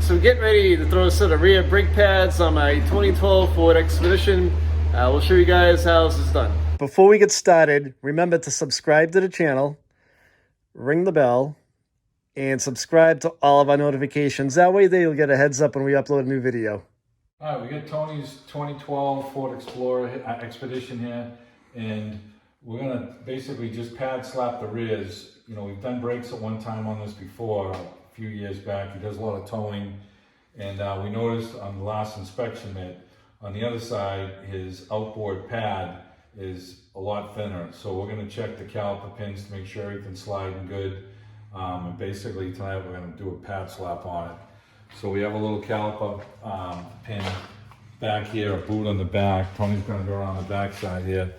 So we're getting ready to throw a set of rear brake pads on my 2012 Ford Expedition. We'll show you guys how this is done. Before we get started, remember to subscribe to the channel, ring the bell, and subscribe to all of our notifications. That way you'll get a heads up when we upload a new video. All right, we got Tony's 2012 Ford Explorer Expedition here, and we're gonna basically just pad slap the rears. You know, we've done brakes at one time on this before, a few years back. He does a lot of towing, and we noticed on the last inspection that on the other side, his outboard pad is a lot thinner. So we're gonna check the caliper pins to make sure everything's sliding good. And basically tonight we're gonna do a pad slap on it. So we have a little caliper pin back here, a boot on the back. Tony's gonna go around the back side here.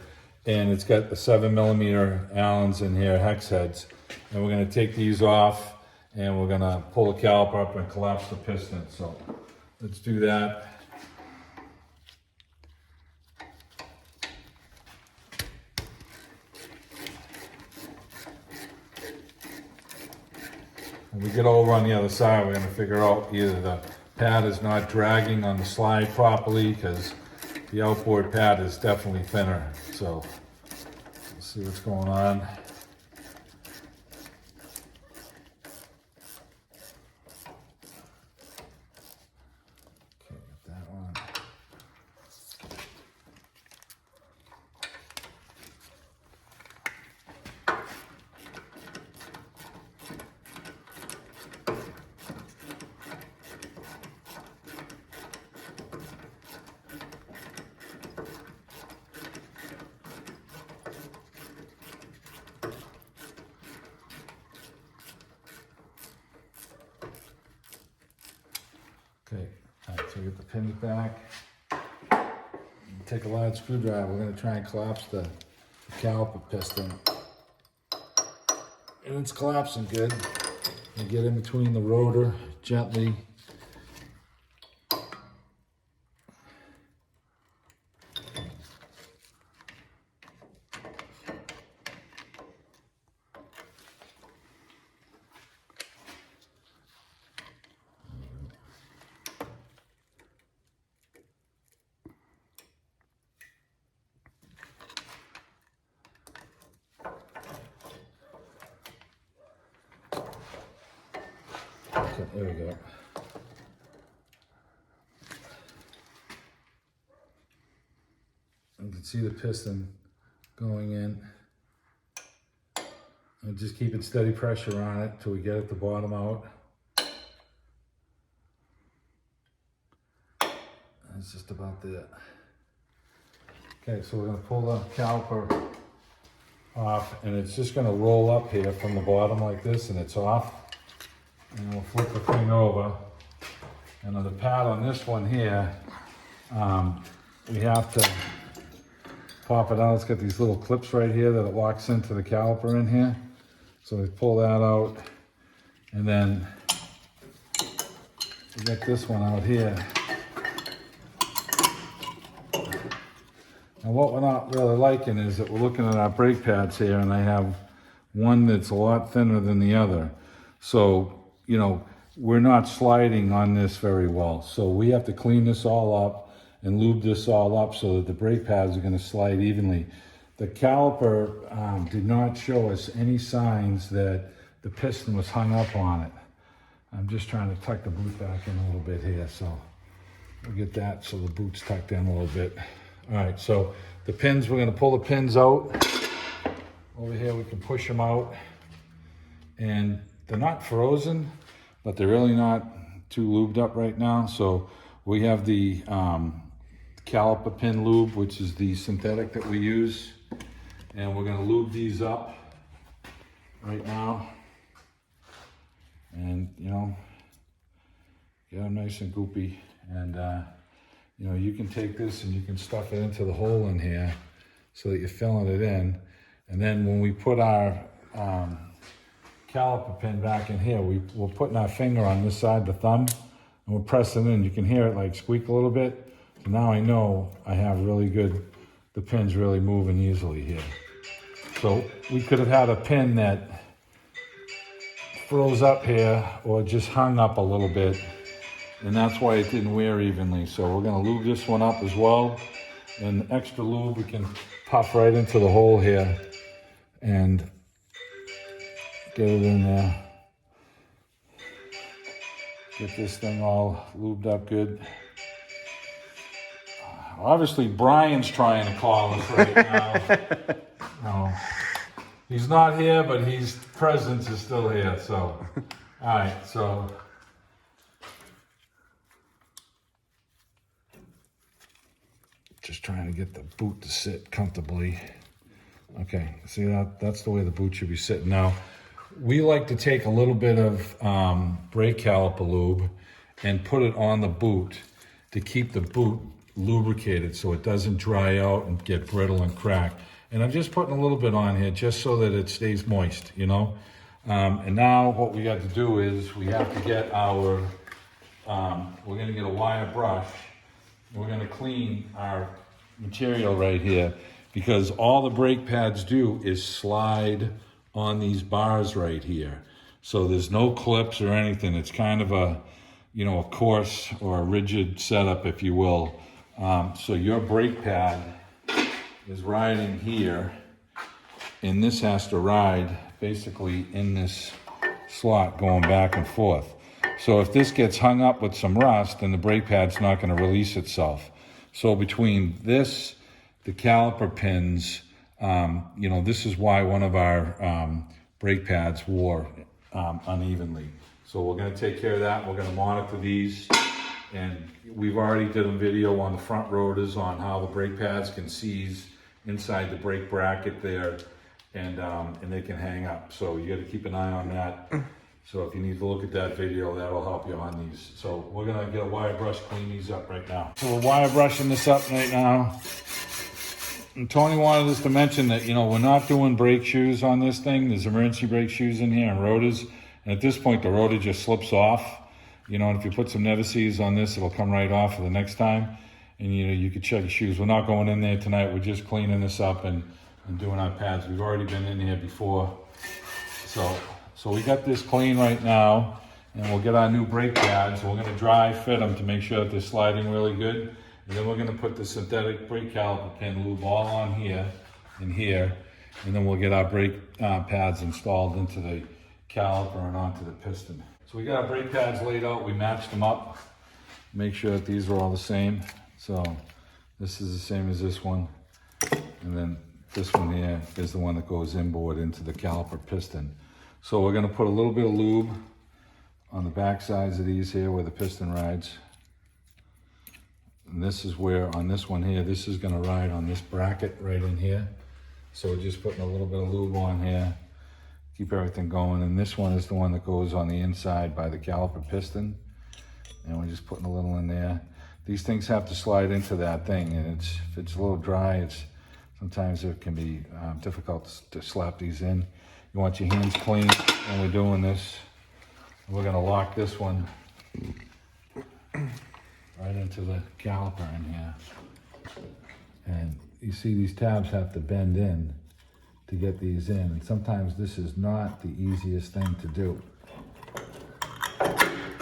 And it's got the 7mm Allens in here, hex heads. And we're gonna take these off and we're gonna pull the caliper up and collapse the piston. So let's do that. When we get over on the other side, we're going to figure out either the pad is not dragging on the slide properly, because the outboard pad is definitely thinner. So let's see what's going on. Okay, get that one. Okay, all right, so we get the pins back. Take a large screwdriver, we're going to try and collapse the caliper piston. And it's collapsing good. You get in between the rotor gently. Okay, there we go. You can see the piston going in. And just keep steady pressure on it till we get at the bottom out. That's just about there. Okay, so we're going to pull the caliper off, and it's just going to roll up here from the bottom like this, and it's off. And we'll flip the thing over. And on the pad on this one here, we have to pop it out. It's got these little clips right here that it locks into the caliper in here. So we pull that out, and then we get this one out here. And what we're not really liking is that we're looking at our brake pads here, and I have one that's a lot thinner than the other. So, you know, we're not sliding on this very well. So we have to clean this all up and lube this all up so that the brake pads are going to slide evenly. The caliper did not show us any signs that the piston was hung up on it. I'm just trying to tuck the boot back in a little bit here. So we'll get that so the boot's tucked in a little bit. All right, so the pins, we're going to pull the pins out. Over here we can push them out. And they're not frozen, but they're really not too lubed up right now. So we have the caliper pin lube, which is the synthetic that we use. And we're gonna lube these up right now. And, you know, get them nice and goopy. And, you know, you can take this and you can stuff it into the hole in here so that you're filling it in. And then when we put our caliper pin back in here, we're putting our finger on this side, the thumb, and we're pressing in. You can hear it like squeak a little bit. So now I know I have really good, the pin's really moving easily here. So we could have had a pin that froze up here or just hung up a little bit. and that's why it didn't wear evenly. So we're gonna lube this one up as well. And extra lube we can puff right into the hole here and get it in there. Get this thing all lubed up good. Obviously, Brian's trying to call us right now. No, he's not here, but his presence is still here. So, all right, so. Just trying to get the boot to sit comfortably. Okay, see that's the way the boot should be sitting. Now, we like to take a little bit of brake caliper lube and put it on the boot to keep the boot lubricated so it doesn't dry out and get brittle and crack. And I'm just putting a little bit on here just so that it stays moist, you know? And now what we got to do is we have to get our, we're gonna get a wire brush. We're gonna clean our material right here because all the brake pads do is slide on these bars right here. So there's no clips or anything. It's kind of a, you know, a coarse or a rigid setup, if you will. So your brake pad is riding here, and this has to ride basically in this slot going back and forth. So if this gets hung up with some rust, then the brake pad's not going to release itself. So between this, the caliper pins, you know, this is why one of our brake pads wore unevenly. So we're going to take care of that. We're going to monitor these. And we've already did a video on the front rotors on how the brake pads can seize inside the brake bracket there, and they can hang up. So you got to keep an eye on that. So if you need to look at that video, that'll help you on these. So we're gonna get a wire brush, clean these up right now. So we're wire brushing this up right now. And Tony wanted us to mention that, you know, we're not doing brake shoes on this thing. There's emergency brake shoes in here and rotors. And at this point, the rotor just slips off. You know, and if you put some Never-Sees on this, it'll come right off for the next time. And, you know, you could check your shoes. We're not going in there tonight. We're just cleaning this up and doing our pads. We've already been in here before. So we got this clean right now, and we'll get our new brake pads. We're gonna dry fit them to make sure that they're sliding really good. And then we're gonna put the synthetic brake caliper pin lube all on here and here. And then we'll get our brake pads installed into the caliper and onto the piston. So we got our brake pads laid out. We matched them up. Make sure that these are all the same. So this is the same as this one. And then this one here is the one that goes inboard into the caliper piston. So we're gonna put a little bit of lube on the back sides of these here where the piston rides. And this is where, on this one here, this is gonna ride on this bracket right in here. So we're just putting a little bit of lube on here, keep everything going. And this one is the one that goes on the inside by the caliper piston. And we're just putting a little in there. These things have to slide into that thing, and if it's a little dry, sometimes it can be difficult to slap these in. You want your hands clean when we're doing this. We're gonna lock this one right into the caliper in here. And you see these tabs have to bend in to get these in. And sometimes this is not the easiest thing to do.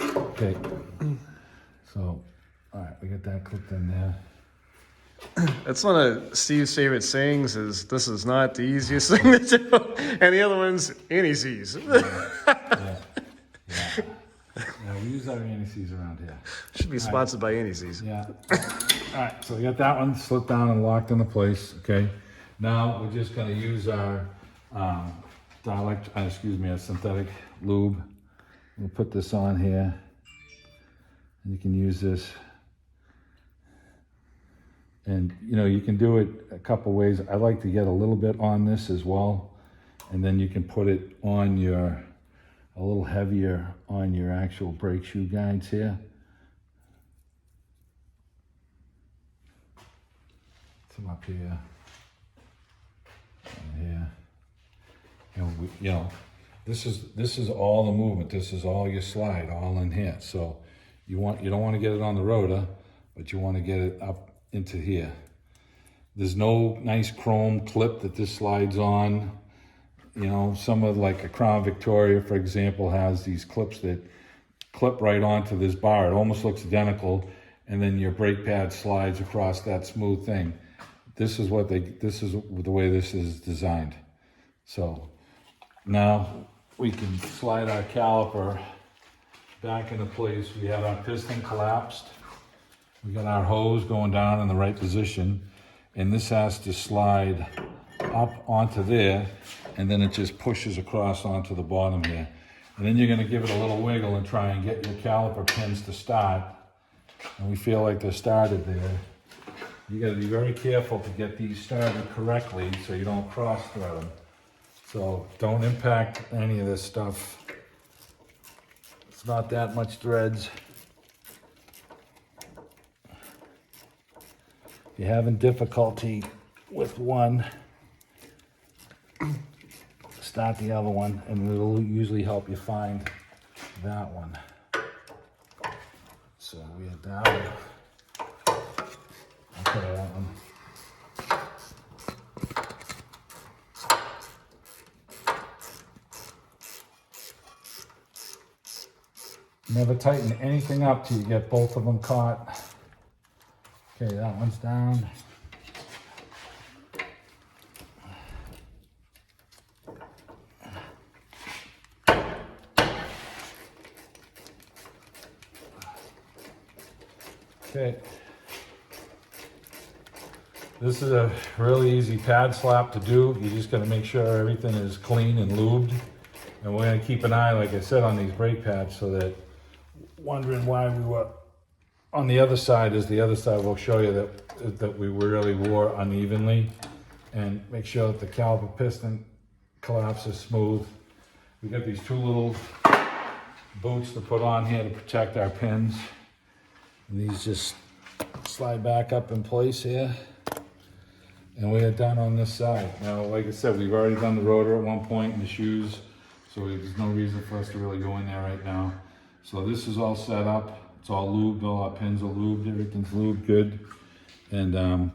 Okay, so, all right, we got that clipped in there. That's one of Steve's favorite sayings is, this is not the easiest thing to do. And the other one's anti-seize. Yeah, we use our anti-seize around here. Should be sponsored by anti-seize. Yeah. All right, so we got that one slipped down and locked into place, okay? Now we're just gonna use our our synthetic lube. We'll put this on here. And you can use this. And you know, you can do it a couple ways. I like to get a little bit on this as well. And then you can put it on a little heavier on your actual brake shoe guides here. Some up here and here. And you know, this is all the movement. This is all your slide, all in here. So you don't want to get it on the rotor, but you want to get it up into here. There's no nice chrome clip that this slides on. You know, some of like a Crown Victoria, for example, has these clips that clip right onto this bar. It almost looks identical, and then your brake pad slides across that smooth thing. This is the way this is designed. So now we can slide our caliper back into place. We have our piston collapsed. We got our hose going down in the right position, and this has to slide up onto there, and then it just pushes across onto the bottom here. And then you're gonna give it a little wiggle and try and get your caliper pins to start. And we feel like they're started there. You gotta be very careful to get these started correctly so you don't cross thread them. So don't impact any of this stuff. It's not that much threads. If you're having difficulty with one, start the other one, and it'll usually help you find that one. So we are down. Okay, that one. Never tighten anything up till you get both of them caught. Okay, that one's down. Okay. This is a really easy pad slap to do. You just gotta make sure everything is clean and lubed. And we're gonna keep an eye, like I said, on these brake pads, so that wondering why we were on the other side is the other side will show you that we really wore unevenly. And make sure that the caliper piston collapses smooth. We got these two little boots to put on here to protect our pins. And these just slide back up in place here. And we are done on this side. Now, like I said, we've already done the rotor at one point and the shoes, so there's no reason for us to really go in there right now. So this is all set up. It's all lubed, all our pins are lubed, everything's lubed good. And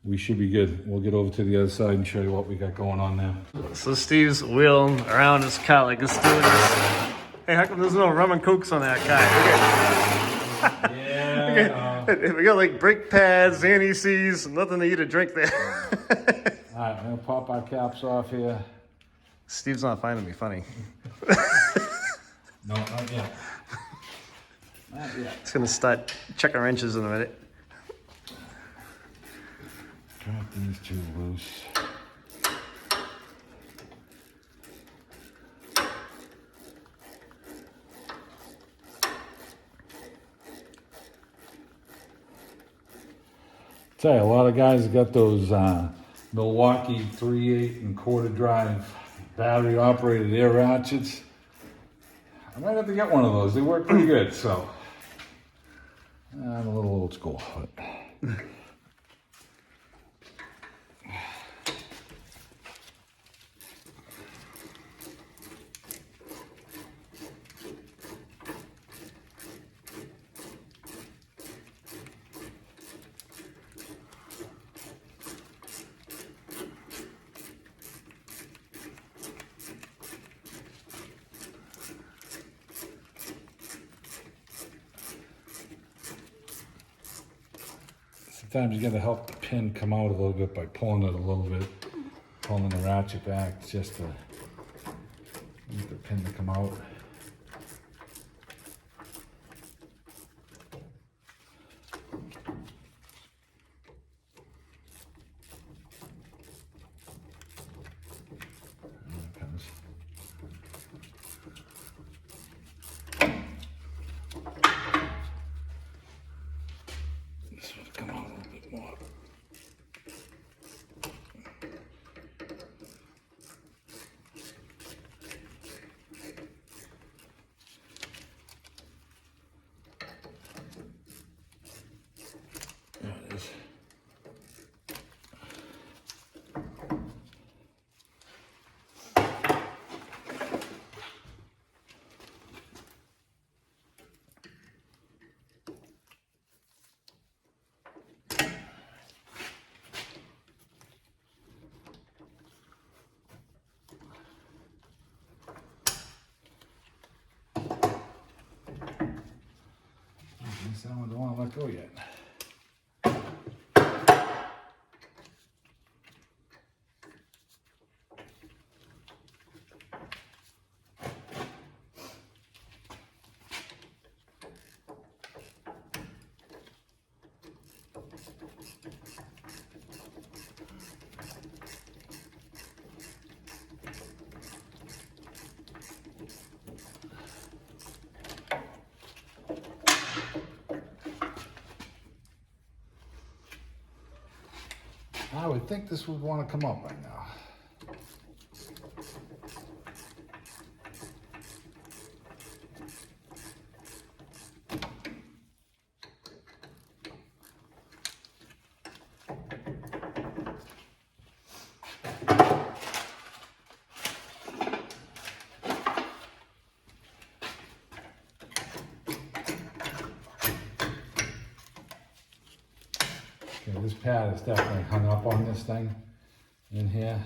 we should be good. We'll get over to the other side and show you what we got going on there. So Steve's wheeling around his car like it's doing this. Hey, how come there's no rum and cokes on that car? Yeah. Okay. We got like brake pads, anti-seize, nothing to eat or drink there. All right, I'm gonna pop our caps off here. Steve's not finding me funny. No, not yet. Not yet. It's gonna start checking wrenches in a minute. Drop these two loose. Tell you, a lot of guys got those Milwaukee 3/8 1/4 drive battery operated air ratchets. I might have to get one of those. They work pretty good, so I'm a little old school. But. Sometimes you got to help the pin come out a little bit by pulling it a little bit, pulling the ratchet back just to get the pin to come out. There it comes. This one's come out a little bit more. guess that one don't want to let go yet. I would think this would want to come up right now. Okay, this pad is definitely hung up on this thing in here.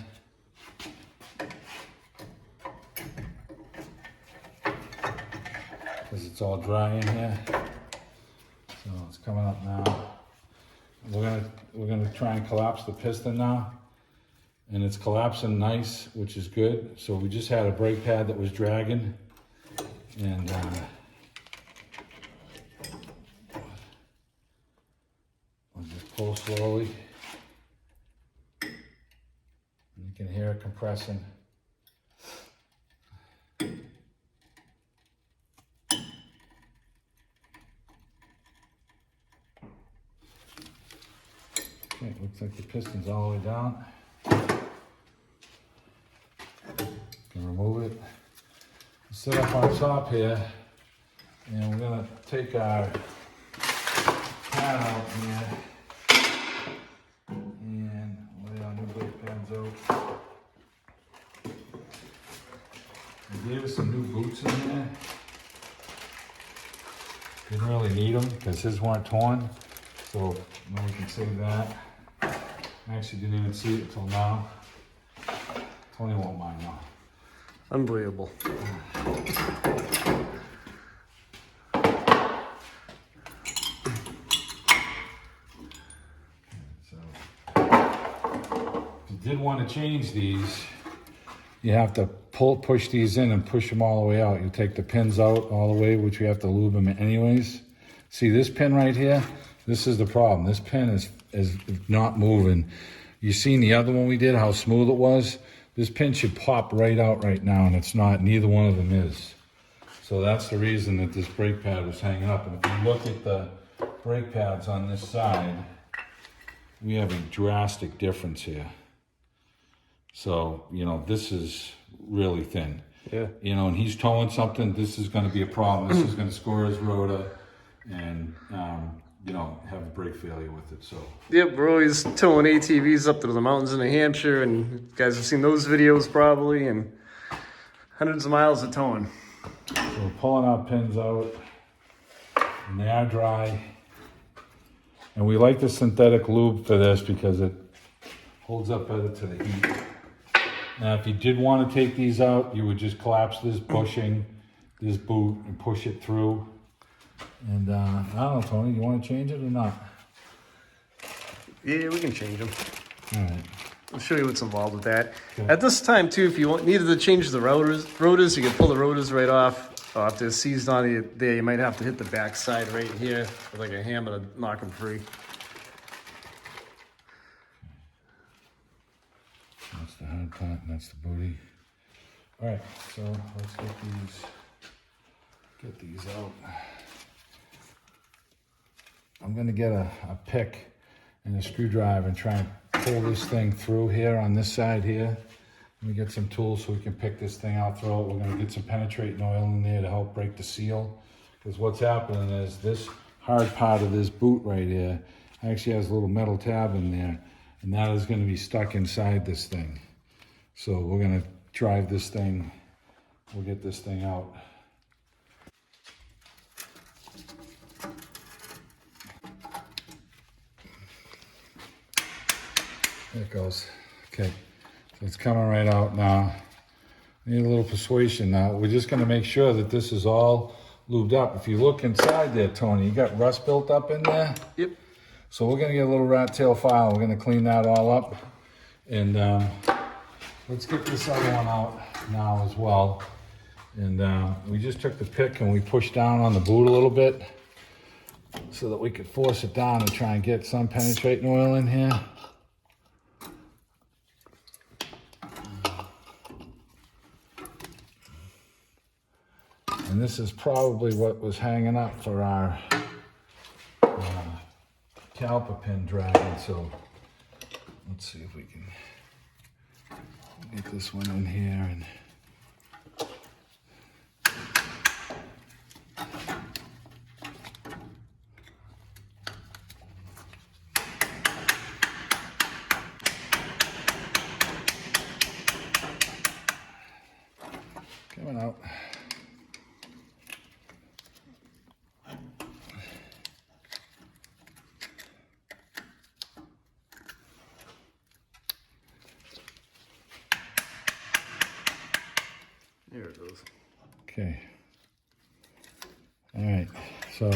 Because it's all dry in here. So it's coming up now. We're gonna try and collapse the piston now. And it's collapsing nice, which is good. So we just had a brake pad that was dragging. And I'll just pull slowly. You can hear it compressing. Okay, looks like the piston's all the way down. Can remove it. Set up on top here, and we're gonna take our pad out here and lay our new brake pads out. We gave us some new boots in there. Didn't really need them because his weren't torn, so now we can save that. I actually didn't even see it until now. Tony won't mind now. Unbelievable. So, if you did want to change these, you have to push these in and push them all the way out. You take the pins out all the way, which we have to lube them anyways. See this pin right here? This is the problem. This pin is not moving. You seen the other one we did, how smooth it was? This pin should pop right out right now, and it's not. Neither one of them is. So that's the reason that this brake pad was hanging up. And if you look at the brake pads on this side, we have a drastic difference here. So, you know, this is really thin. Yeah. You know, and he's towing something, this is going to be a problem. This is going to score his rotor and, you know, have a brake failure with it, so. Yep, we're always towing ATVs up to the mountains in New Hampshire, and you guys have seen those videos probably, and hundreds of miles of towing. So we're pulling our pins out, and they are dry. And we like the synthetic lube for this because it holds up better to the heat. Now, if you did want to take these out, you would just collapse this bushing, this boot, and push it through. And I don't know, Tony, you want to change it or not? Yeah, we can change them. All right. I'll show you what's involved with that. Okay. At this time, too, if you needed to change the rotors, you can pull the rotors right off. If they're seized on you there, you might have to hit the back side right here with like a hammer to knock them free. That's the hard part, and that's the booty. All right, so let's get these out. I'm gonna get a pick and a screwdriver and try and pull this thing through here on this side here. Let me get some tools so we can pick this thing out, throw it. We're gonna get some penetrating oil in there to help break the seal. Because what's happening is this hard part of this boot right here actually has a little metal tab in there, and that is gonna be stuck inside this thing. So we're gonna drive this thing, we'll get this thing out. There it goes. Okay, so it's coming right out now. Need a little persuasion now. We're just gonna make sure that this is all lubed up. If you look inside there, Tony, you got rust built up in there. Yep. So we're gonna get a little rat tail file. We're gonna clean that all up. And let's get this other one out now as well. And we just took the pick and we pushed down on the boot a little bit so that we could force it down and try and get some penetrating oil in here. And this is probably what was hanging up for our caliper pin dragging. So let's see if we can get this one in here. And coming out. There it goes. Okay. All right. So,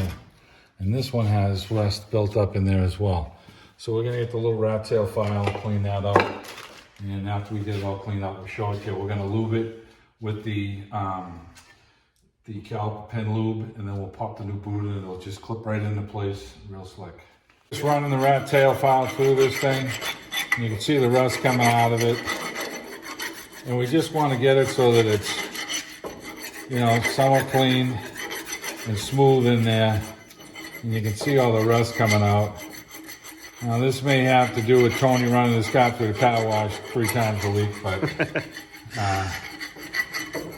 and this one has rust built up in there as well. So we're gonna get the little rat tail file, clean that up, and after we get it all cleaned up, we'll show it to you. We're gonna lube it with the caliper pin lube, and then we'll pop the new boot in. It'll just clip right into place, real slick. Just running the rat tail file through this thing. And you can see the rust coming out of it. And we just want to get it so that it's, you know, somewhat clean and smooth in there. And you can see all the rust coming out. Now this may have to do with Tony running his car through the car wash 3 times a week, but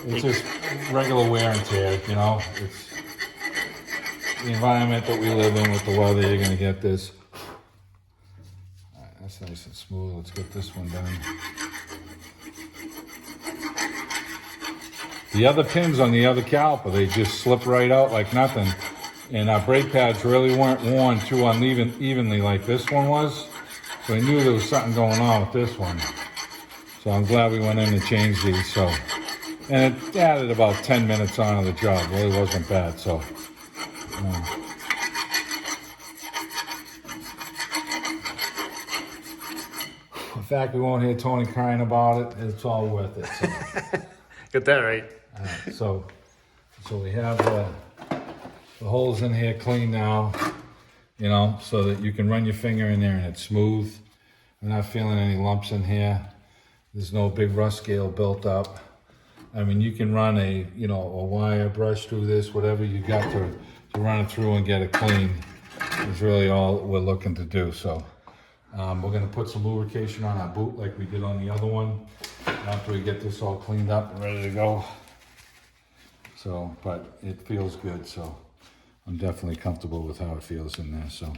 it's just regular wear and tear, you know. It's the environment that we live in with the weather, you're gonna get this. All right, that's nice and smooth. Let's get this one done. The other pins on the other caliper, they just slip right out like nothing. And our brake pads really weren't worn too evenly like this one was. So I knew there was something going on with this one. So I'm glad we went in and changed these. So, and it added about 10 minutes on to the job. It really wasn't bad. So, in fact, we won't hear Tony crying about it. It's all worth it. So. Get that right. So we have the holes in here clean now, you know, so that you can run your finger in there and it's smooth. I'm not feeling any lumps in here. There's no big rust scale built up. I mean, you can run a wire brush through this, whatever you got to run it through and get it clean is really all we're looking to do. So we're gonna put some lubrication on our boot like we did on the other one after we get this all cleaned up and ready to go. So, but it feels good, so I'm definitely comfortable with how it feels in there, so.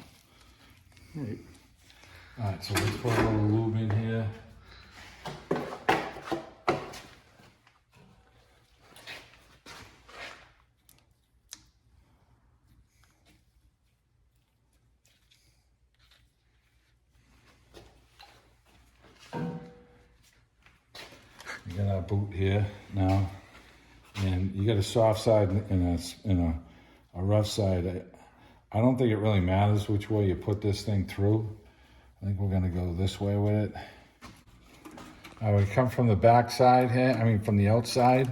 All right, so let's put a little lube in here. We got our boot here now. And you got a soft side and a rough side. I don't think it really matters which way you put this thing through. I think we're gonna go this way with it. I would come from the back side here, I mean from the outside.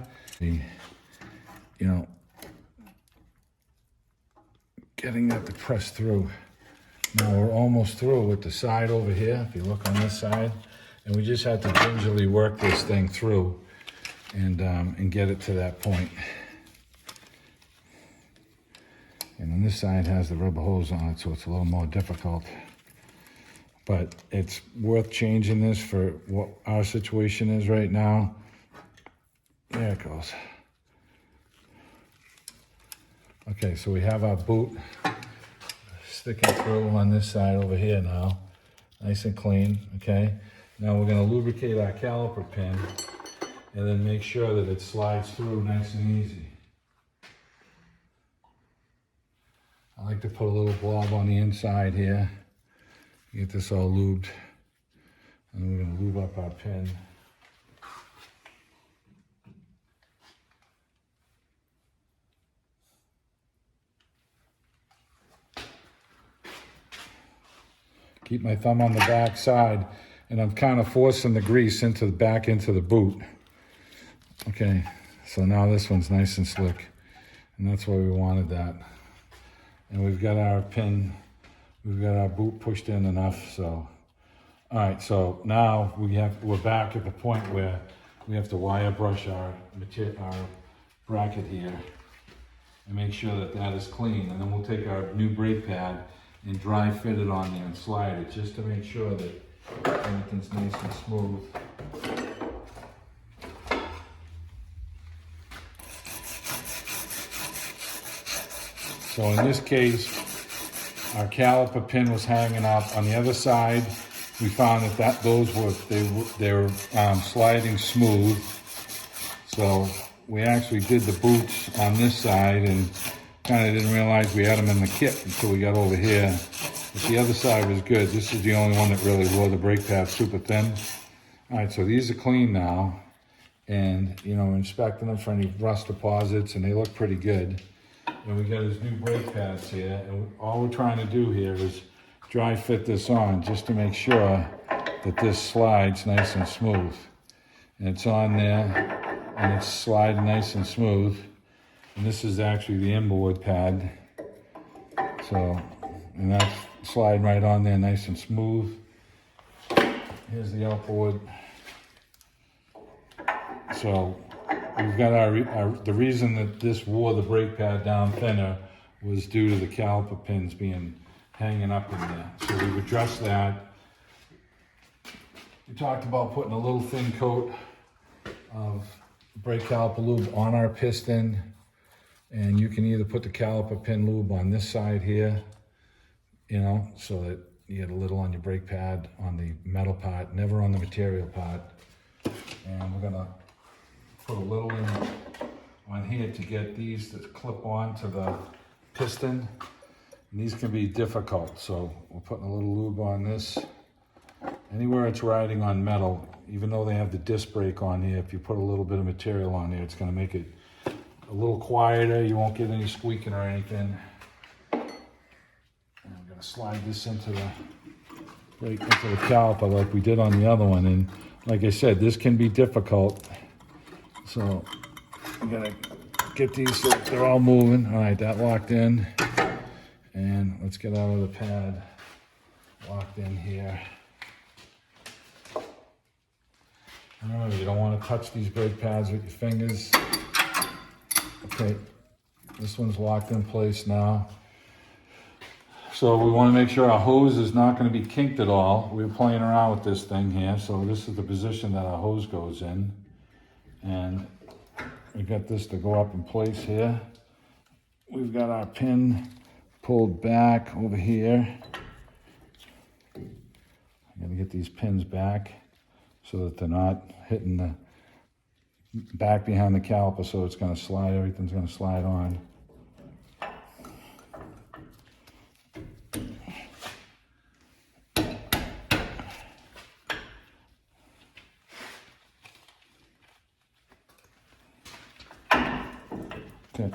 Getting that to press through. Now we're almost through with the side over here, if you look on this side. And we just have to gingerly work this thing through and get it to that point. And then this side has the rubber hose on it, so it's a little more difficult. But it's worth changing this for what our situation is right now. There it goes. Okay, so we have our boot sticking through on this side over here now. Nice and clean, okay? Now we're gonna lubricate our caliper pin and then make sure that it slides through nice and easy. I like to put a little blob on the inside here. Get this all lubed. And we're gonna lube up our pin. keep my thumb on the back side, and I'm kind of forcing the grease back into the boot. Okay, so now this one's nice and slick, and that's why we wanted that. And we've got our pin, we've got our boot pushed in enough, so. All right, so now we're back at the point where we have to wire brush our bracket here and make sure that that is clean. And then we'll take our new brake pad and dry fit it on there and slide it just to make sure that everything's nice and smooth. So in this case, our caliper pin was hanging up. On the other side, we found that those were sliding smooth. So we actually did the boots on this side and kind of didn't realize we had them in the kit until we got over here. But the other side was good. This is the only one that really wore the brake pad super thin. All right, so these are clean now. And, you know, we're inspecting them for any rust deposits, and they look pretty good. And we got his new brake pads here. And all we're trying to do here is dry fit this on just to make sure that this slides nice and smooth. And it's on there, and it's sliding nice and smooth. And this is actually the inboard pad. So, and that's sliding right on there nice and smooth. Here's the outboard. So we've got the reason that this wore the brake pad down thinner was due to the caliper pins being hanging up in there. So we've addressed that. We talked about putting a little thin coat of brake caliper lube on our piston, and you can either put the caliper pin lube on this side here, you know, so that you get a little on your brake pad on the metal part, never on the material part. And we're gonna put a little in on here to get these to clip on to the piston. And these can be difficult, so we're putting a little lube on this. Anywhere it's riding on metal, even though they have the disc brake on here, if you put a little bit of material on there, it's gonna make it a little quieter. You won't get any squeaking or anything. And I'm gonna slide this into the caliper like we did on the other one. And like I said, this can be difficult. So I'm gonna get these so they're all moving. All right, that locked in. And let's get out of the pad, locked in here. Remember, you don't want to touch these brake pads with your fingers. Okay, this one's locked in place now. So we want to make sure our hose is not going to be kinked at all. We were playing around with this thing here, so this is the position that our hose goes in. And we got this to go up in place here. We've got our pin pulled back over here. I'm gonna get these pins back so that they're not hitting the back behind the caliper, so it's gonna slide, everything's gonna slide on. Okay.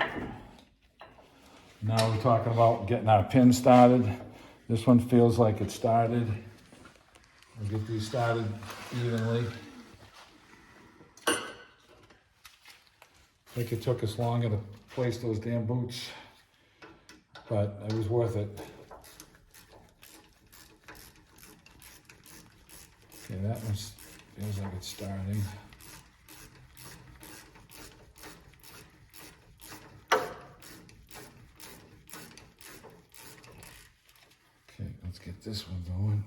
Now we're talking about getting our pin started. This one feels like it started. We'll get these started evenly. I think it took us longer to place those damn boots, but it was worth it. Okay, that one feels like it's starting. Okay, let's get this one going.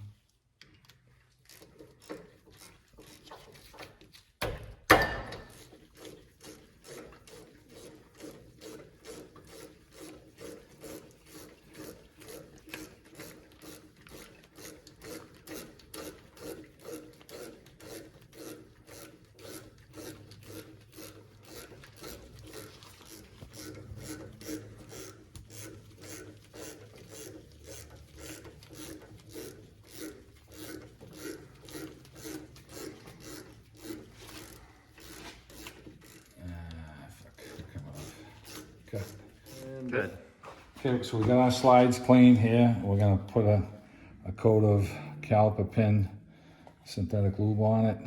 Okay. Good. Okay, so we got our slides clean here. We're gonna put a a coat of caliper pin, synthetic lube on it.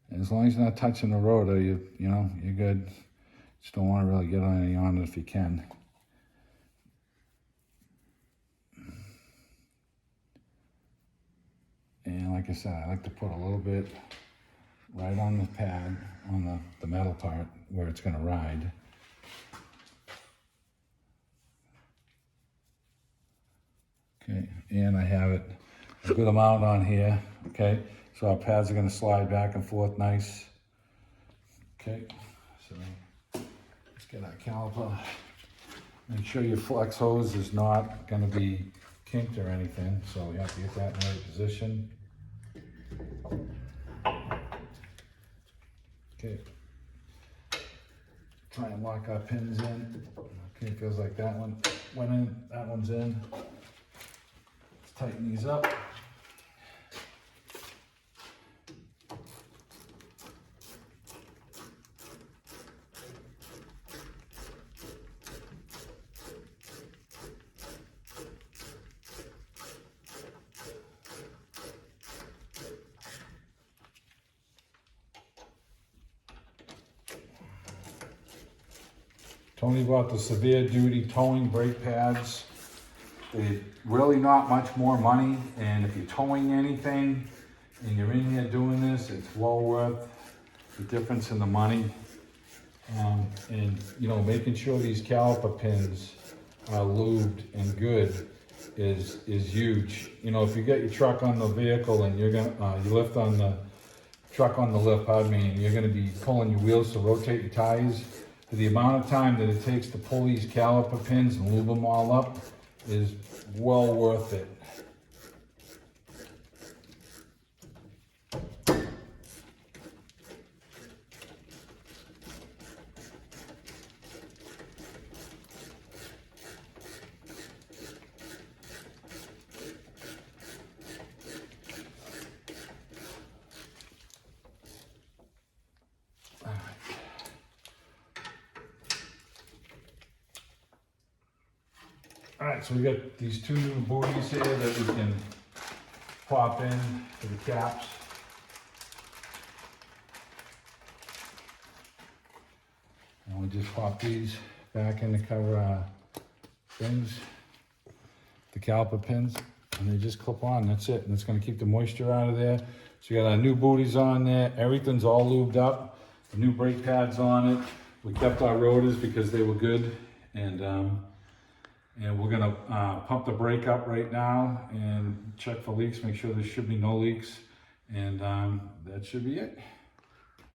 And as long as you're not touching the rotor, you know, you're good. Just don't want to really get any on it if you can. And like I said, I like to put a little bit right on the pad, on the metal part where it's going to ride. Okay, and I have it a good amount on here. Okay, so our pads are going to slide back and forth nice. Okay, so let's get our caliper. Make sure your flex hose is not going to be kinked or anything, so we have to get that in the right position. Okay, try and lock our pins in. Okay, feels like that one went in, that one's in. Let's tighten these up. Tony bought the severe duty towing brake pads. They're really not much more money, and if you're towing anything and you're in here doing this, it's well worth the difference in the money. And you know, making sure these caliper pins are lubed and good is huge. You know, if you get your truck on the vehicle and you're gonna you lift on the truck on the lift, pardon me, and you're gonna be pulling your wheels to rotate your tires, the amount of time that it takes to pull these caliper pins and lube them all up is well worth it. All right, so we got these two new booties here that we can pop in to the caps. And we just pop these back in to cover our things, the caliper pins, and they just clip on, that's it. And it's gonna keep the moisture out of there. So you got our new booties on there, everything's all lubed up, the new brake pads on it. We kept our rotors because they were good, and we're gonna pump the brake up right now and check for leaks, make sure there should be no leaks, and that should be it.